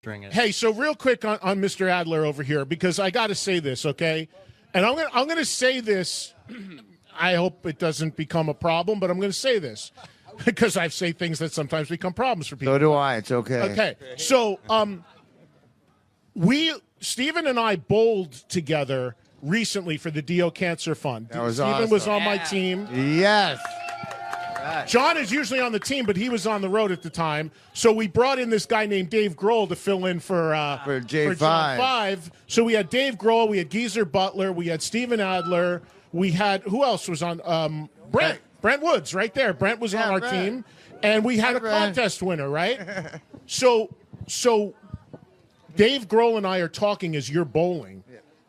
string it. Hey, so real quick on Mr. Adler over here, because I got to say this, okay? And I'm gonna say this. I hope it doesn't become a problem, but I'm going to say this because I say things that sometimes become problems for people. So do I. It's okay. Okay. So Stephen and I bowled together recently for the Dio Cancer Fund. That was Stephen awesome. was on my team. Yes. John is usually on the team, but he was on the road at the time. So we brought in this guy named Dave Grohl to fill in for J5. John 5. So we had Dave Grohl, we had Geezer Butler, we had Stephen Adler, we had who else was on? Brent Woods, right there. Brent was on our team, and we had a contest winner, right? So Dave Grohl and I are talking as you're bowling,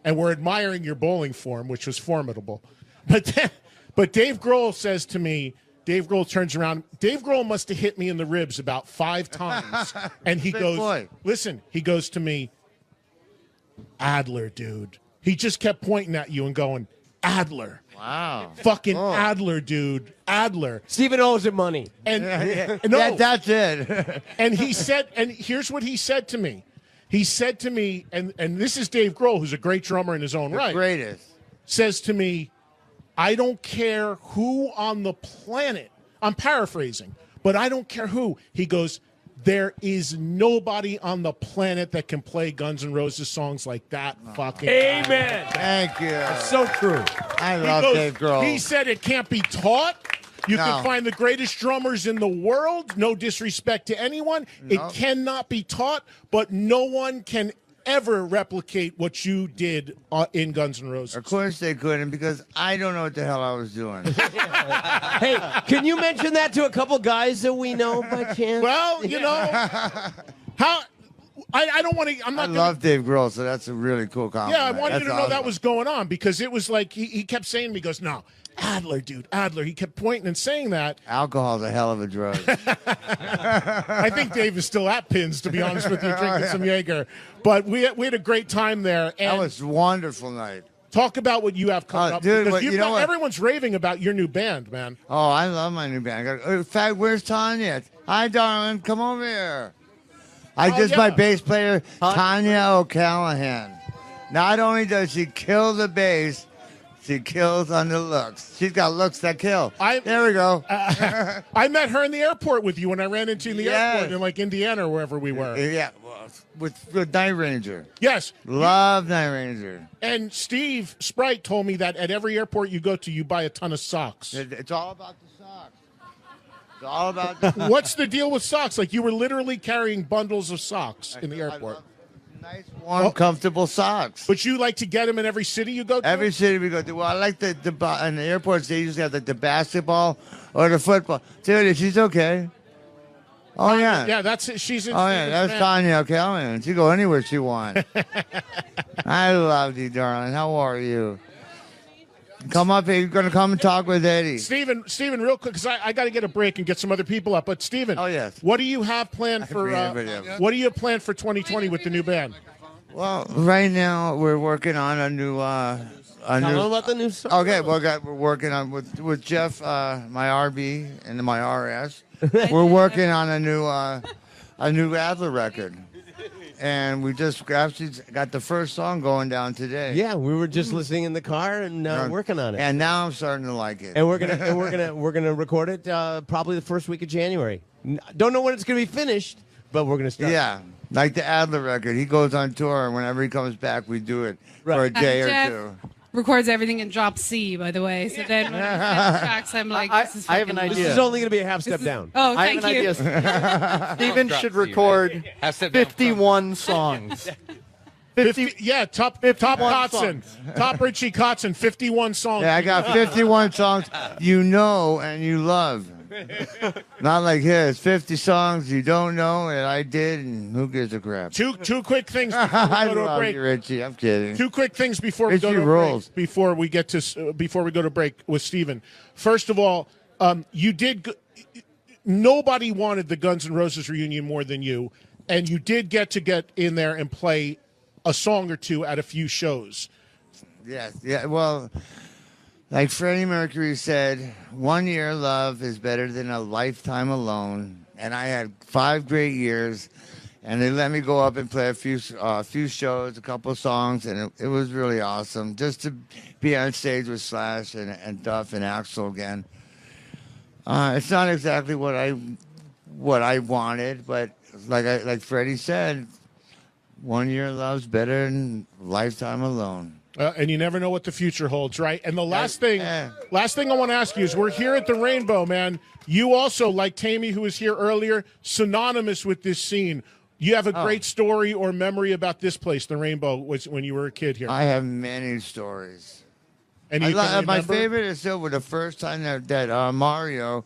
and we're admiring your bowling form, which was formidable. But Dave Grohl says to me. Dave Grohl turns around. Dave Grohl must have hit me in the ribs about 5 times. And he goes, listen, he goes to me, Adler, dude. He just kept pointing at you and going, Adler. Wow. Fucking Adler, dude. Adler. Stephen owes him money. And no. That's it. And he said, and here's what he said to me. He said to me, and this is Dave Grohl, who's a great drummer in his own right. Greatest. Says to me, I don't care who on the planet, I'm paraphrasing, but I don't care who. He goes, there is nobody on the planet that can play Guns N' Roses songs like that fucking Amen. Thank you. That's so true. I love Dave Grohl. He said it can't be taught. You can find the greatest drummers in the world. No disrespect to anyone. No. It cannot be taught, but no one can ever replicate what you did in Guns N' Roses. Of course they couldn't, because I don't know what the hell I was doing. Hey, can you mention that to a couple guys that we know by chance? Well, you know, how I don't want to. I'm not. I love Dave Grohl, so that's a really cool compliment. Yeah, I wanted you to know awesome. that was going on, because it was like he kept saying to me, he goes, no, Adler, dude, Adler. He kept pointing and saying that. Alcohol's a hell of a drug. I think Dave is still at Pins, to be honest with you, drinking some Jaeger. But we had a great time there. And that was a wonderful night. Talk about what you have coming up. Dude, because you know what? Everyone's raving about your new band, man. Oh, I love my new band. In fact, where's Tanya? Hi, darling. Come over here. My bass player, Tanya O'Callahan. Not only does she kill the bass, she kills on the looks. She's got looks that kill. There we go. I met her in the airport with you when I ran into you in the airport in like Indiana or wherever we were. Yeah, with Night Ranger. Yes. Love Night Ranger. And Steve Sprite told me that at every airport you go to, you buy a ton of socks. It's all about the socks. It's all about the socks. What's the deal with socks? Like, you were literally carrying bundles of socks in the airport. Nice, warm, comfortable socks. But you like to get them in every city you go to? Every city we go to. Well, I like in the airports, they usually have the basketball or the football. Dude, she's okay. Oh, yeah. Yeah, that's it. She's in. Oh, yeah, that's Tanya O'Callahan. She go anywhere she wants. I love you, darling. How are you? Come up here. You're going to come and talk with Eddie. Steven, real quick, because I got to get a break and get some other people up. But, Steven, what do you have planned for what do you have planned for 2020 with the new band? Well, right now we're working on a new Tell them about the new song. Okay, we're working on with Jeff, my RB and my RS. We're working on a new Adler record. And we just actually got the first song going down today. Yeah, we were just listening in the car and working on it. And now I'm starting to like it. And we're gonna record it probably the first week of January. Don't know when it's gonna be finished, but we're gonna start. Yeah, like the Adler record. He goes on tour, and whenever he comes back, we do it for a day or two. Records everything in drop C, by the way. So then when I get the tracks, I'm like, I have an idea. This is only going to be a half step down. Oh, I have thank you. Steven should record 51 songs. 50, yeah, top Kotzen. Top Richie Kotzen, 51 songs. Yeah, I got 51 songs you know and you love. Not like his 50 songs you don't know and I did, and who gives a crap? Two quick things before we go to a break. You, Richie. I'm kidding. Two quick things before we go to a break. Before we go to break with Steven. First of all, you did. Nobody wanted the Guns N' Roses reunion more than you, and you did get in there and play a song or two at a few shows. Yes. Yeah. Well, like Freddie Mercury said, 1 year love is better than a lifetime alone. And I had 5 great years, and they let me go up and play a few shows, a couple of songs, and it was really awesome just to be on stage with Slash and Duff and Axl again. It's not exactly what I wanted, but like Freddie said, 1 year of love's better than lifetime alone. And you never know what the future holds, right? And the last thing I want to ask you is, we're here at the Rainbow, man. You also, like Tammy, who was here earlier, synonymous with this scene. You have a great story or memory about this place, the Rainbow, when you were a kid here. I have many stories. And my favorite is still the first time that Mario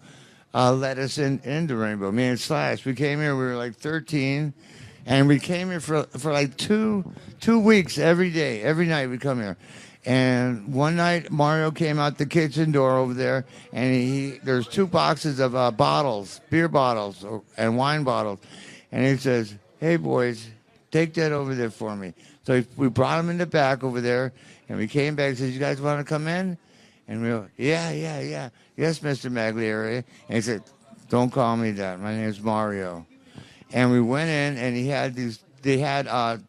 let us into Rainbow. Me and Slash, we came here. We were like 13. And we came here for like two weeks every day. Every night we come here. And one night Mario came out the kitchen door over there, and there's 2 boxes of bottles, beer bottles and wine bottles. And he says, "Hey, boys, take that over there for me." So we brought him in the back over there, and we came back and said, "You guys want to come in?" And we were, yeah. "Yes, Mr. Magliari." And he said, "Don't call me that. My name's Mario." And we went in, and they had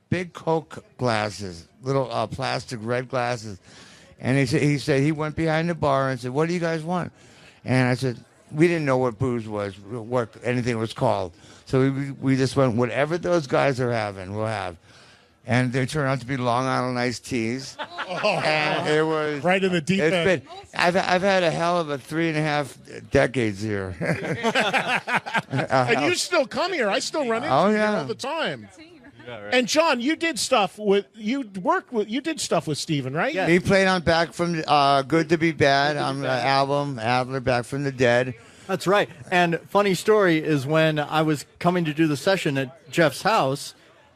big Coke glasses, little plastic red glasses. And he said he went behind the bar and said, "What do you guys want?" And I said, we didn't know what booze was, what anything was called. So we just went, whatever those guys are having, we'll have. And they turned out to be Long Island iced teas. And it was right in the deep end. I've had a hell of a 3.5 decades here. And you still come here. I still run into you all the time. Yeah, right. And John, you did stuff with Steven, right? Yeah. He played on Back from Good to Be Bad on the album Adler, Back from the Dead. That's right. And funny story is, when I was coming to do the session at Jeff's house,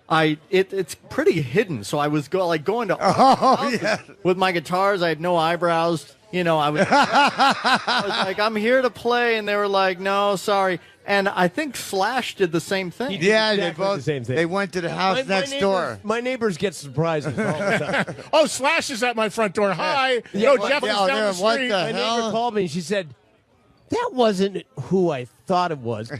it's pretty hidden. So I was going to with my guitars. I had no eyebrows. You know, I was like, "I'm here to play," and they were like, "No, sorry." And I think Slash did the same thing. Yeah, they both. The same thing. They went to the house next door. My neighbors get surprises all the time. Oh, Slash is at my front door. Hi. Yeah. No, Jeff is down the street. What the my hell? neighbor called me and she said, "That wasn't who I thought it was.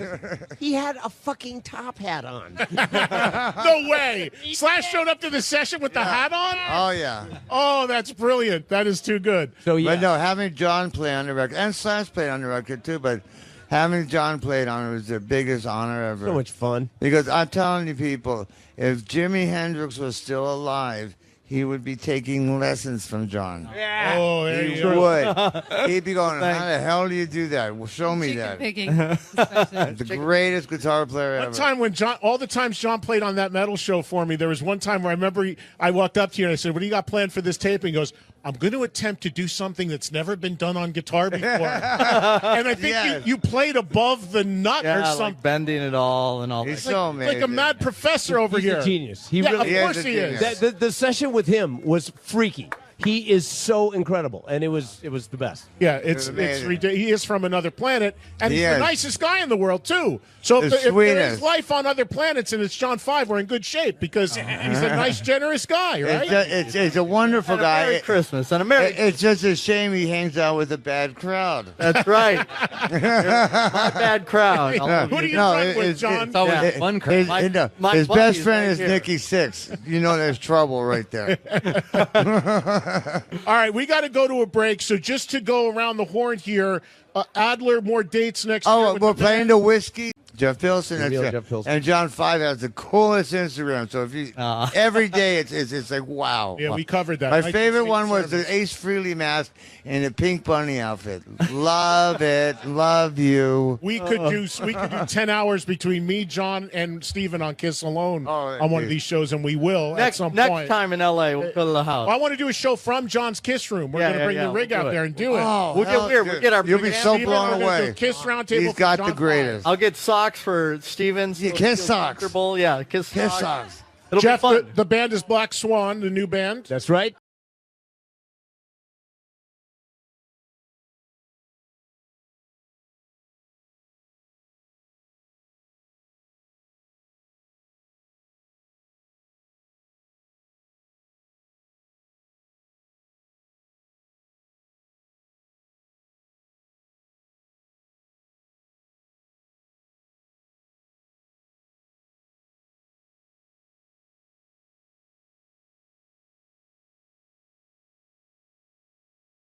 He had a fucking top hat on." No way. Slash showed up to the session with the hat on? Oh, yeah. Oh, that's brilliant. That is too good. So, yeah. But no, having John play on the record, and Slash played on the record too, but having John played on it was the biggest honor ever. So much fun. Because I'm telling you people, if Jimi Hendrix was still alive, he would be taking lessons from John. Yeah. Oh, there he you go. would. He'd be going, "How the hell do you do that? Well, show me that." The greatest guitar player ever. One time when all the times John played on that metal show for me, there was one time where I remember I walked up to you and I said, "What do you got planned for this tape?" And he goes, "I'm going to attempt to do something that's never been done on guitar before." And I think you played above the nut or something. Like bending it all and all He's that. so amazing. Like a mad professor over here. He's a genius. He Yeah, really of course he is. The session with him was freaky. He is so incredible, and it was the best. Yeah, it's ridiculous. He is from another planet, and he's He the is. nicest guy in the world too. So if there is life on other planets and it's John 5, we're in good shape because he's a nice, generous guy, right? It's a wonderful And a guy. Merry Christmas and a Merry. It's just a shame he hangs out with a bad crowd. That's right. My bad crowd. Who do you run with, John? It's always fun crowd. His best friend is Nikki Sixx. You know there's trouble right there. All right, we got to go to a break. So just to go around the horn here, Adler, more dates next year. Oh, we're playing the whiskey. Jeff Pilson, Jeff Pilson. and John 5 has the coolest Instagram. So if you every day it's like wow. Yeah, we covered that. My favorite one was the Ace Frehley mask and the pink bunny outfit. Love it, love you. We could do 10 hours between me, John, and Steven on Kiss Alone on one of these shows, and we will at some point. Next time in L.A., we'll go to the house. I want to do a show from John's Kiss Room. We're going to bring the rig out there and do it. Oh, We'll get weird. We'll get our. You'll be so Steven, blown we're gonna do away. a Kiss roundtable. He's got for the John greatest. I'll get socks for Stevens. Yeah, Kiss socks. Comfortable. Yeah, Kiss Kiss socks. socks. It'll Jeff, be fun. the band is Black Swan, the new band. That's right.